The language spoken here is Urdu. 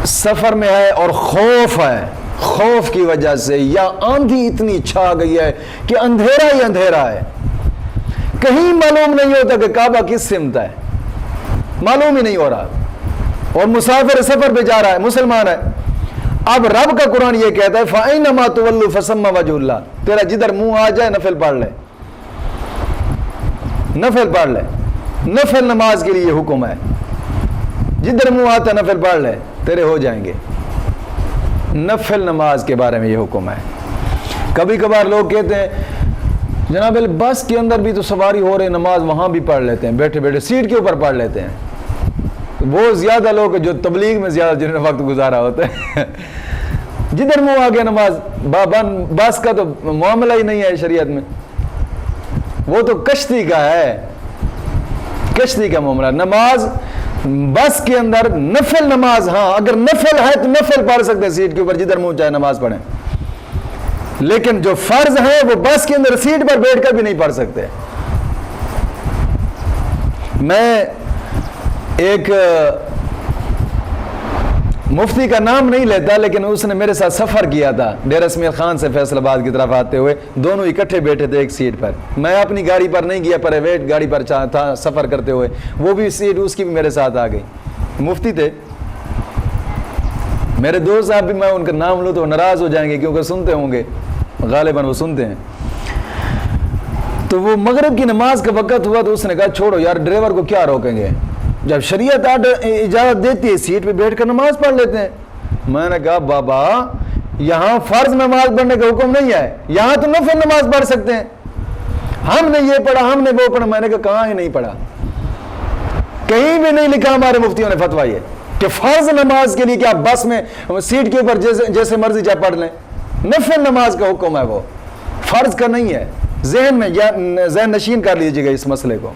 سفر میں ہے اور خوف ہے، خوف کی وجہ سے یا آندھی اتنی چھا گئی ہے کہ اندھیرا ہی اندھیرا ہے، کہیں معلوم نہیں ہوتا کہ کعبہ کس سمت ہے، معلوم ہی نہیں ہو رہا، اور مسافر سفر پہ جا رہا ہے، مسلمان ہے۔ اب رب کا قرآن یہ کہتا ہے فَأَيْنَمَا تُوَلُّوا فَثَمَّ وَجْهُ اللَّهِ، تیرا جدھر منہ آ جائے نفل پڑھ لے، نفل پڑھ لے، نفل نماز کے لیے حکم ہے، جدھر منہ آتا نفل پڑھ لے تیرے ہو جائیں گے، نفل نماز کے بارے میں یہ حکم ہے۔ کبھی کبھار لوگ کہتے ہیں جناب بس کے اندر بھی تو سواری ہو رہے، نماز وہاں بھی پڑھ لیتے ہیں، بیٹھے بیٹھے سیٹ کے اوپر پڑھ لیتے ہیں۔ بہت زیادہ لوگ جو تبلیغ میں زیادہ جنہوں نے وقت گزارا ہوتا ہے جدھر منہ آ گیا نماز، بس کا تو معاملہ ہی نہیں ہے شریعت میں، وہ تو کشتی کا ہے، کشتی کا معاملہ۔ نماز بس کے اندر نفل نماز، ہاں اگر نفل ہے تو نفل پڑھ سکتے ہیں سیٹ کے اوپر، جدھر منہ چاہے نماز پڑھیں، لیکن جو فرض ہے وہ بس کے اندر سیٹ پر بیٹھ کر بھی نہیں پڑھ سکتے۔ میں ایک مفتی کا نام نہیں لیتا، لیکن اس نے میرے ساتھ سفر کیا تھا ڈیرہ اسماعیل خان سے فیصل آباد کی طرف آتے ہوئے، دونوں اکٹھے بیٹھے تھے ایک سیٹ پر، میں اپنی گاڑی پر نہیں گیا، پرائیویٹ گاڑی پر تھا سفر کرتے ہوئے، وہ بھی سیٹ اس کی بھی میرے ساتھ آ گئی، مفتی تھے میرے دوست صاحب بھی، میں ان کا نام لوں تو ناراض ہو جائیں گے کیونکہ سنتے ہوں گے، غالباً وہ سنتے ہیں۔ تو وہ مغرب کی نماز کا وقت ہوا تو اس نے کہا چھوڑو یار، ڈرائیور کو کیا روکیں گے، جب شریعت اجازت دیتی ہے سیٹ پہ بیٹھ کر نماز پڑھ لیتے ہیں۔ میں نے کہا بابا یہاں فرض نماز پڑھنے کا حکم نہیں ہے، یہاں تو نفل نماز پڑھ سکتے ہیں، ہم نے یہ پڑھا ہم نے وہ پڑھا۔ میں نے کہا کہاں ہی نہیں پڑھا، کہیں بھی نہیں لکھا ہمارے مفتیوں نے فتویٰ یہ کہ فرض نماز کے لیے کہ آپ بس میں سیٹ کے اوپر جیسے مرضی چاہے پڑھ لیں، نفل نماز کا حکم ہے، وہ فرض کا نہیں ہے۔ ذہن میں ذہن نشین کر لیجیے گا اس مسئلے کو۔